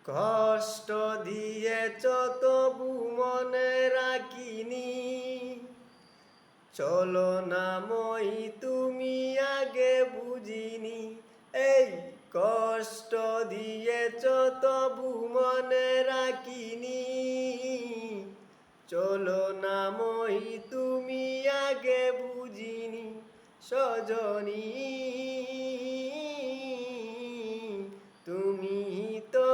কষ্ট দিয়েছ তবু মনে রাখিনি, চলো না মই তুমি আগে বুঝিনি। এই কষ্ট দিয়েছ তবু মনে রাখিনি, চলো না মই তুমি আগে বুঝিনি। সজনী তুমি তো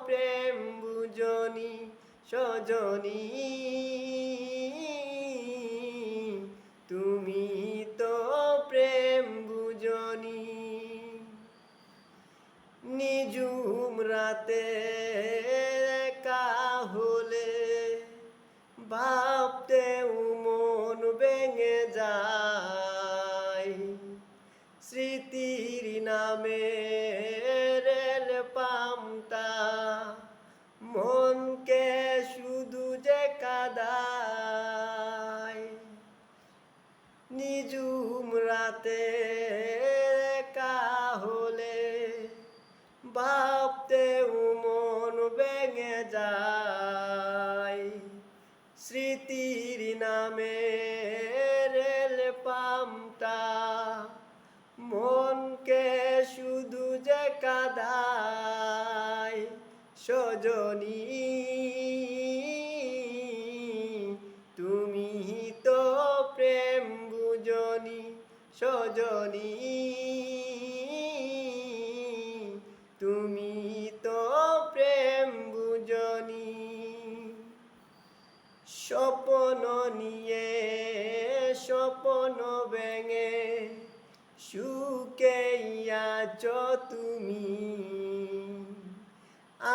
প্রেম বুঝনি, সজনী তুমি তো প্রেম বুঝনি। নিঝুম রাতে একা হলে ভাবতেও মন ভেঙে যায়, স্মৃতির নামে রেল পামটা মনকে শুধু যে কাঁদায়। নিঝুম রাতে একা হলে ভাবতেও মন ভেঙে যায়, স্মৃতির নামে রেল পামটা মনকে শুধু যে কাঁদায়। সজনী তুমি তো প্রেম বুঝনি, সজনী তুমি তো প্রেম বুঝনি। স্বপ্ন নিয়ে স্বপ্ন ভেঙে সুখে আছো তুমি,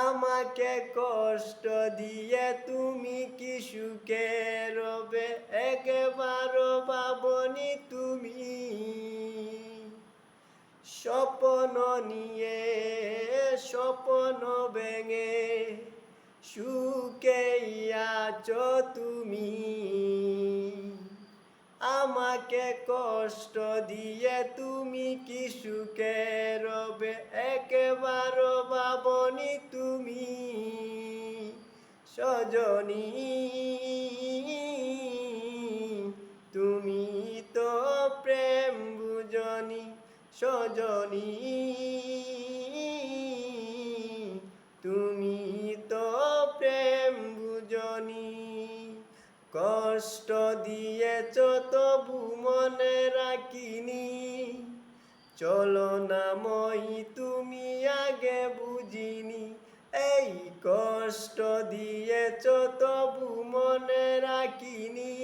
আমাকে কষ্ট দিয়ে তুমি কি সুখে রবে একবারও ভাবনি তুমি। স্বপ্ন নিয়ে স্বপ্ন ভেঙে সুখে আছো তুমি, আমাকে কষ্ট দিয়ে তুমি কি সুখে রবে একবারও ভাবনি তুমি। সজনী তুমি তো প্রেম বুঝনি, সজনী তুমি তো প্রেম বুঝনি। কষ্ট দিয়েছ তবু মনে রাখিনি, চলো না মই তুমি আগে বুঝিনি। এই কষ্ট দিয়েছ তবু মনে রাখিনি,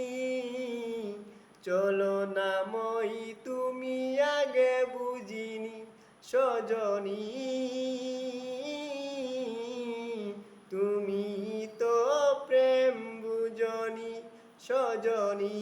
চলো না মই তুমি আগে বুঝিনি। সজনী তুমি তো প্রেম বুঝনি, সজনী।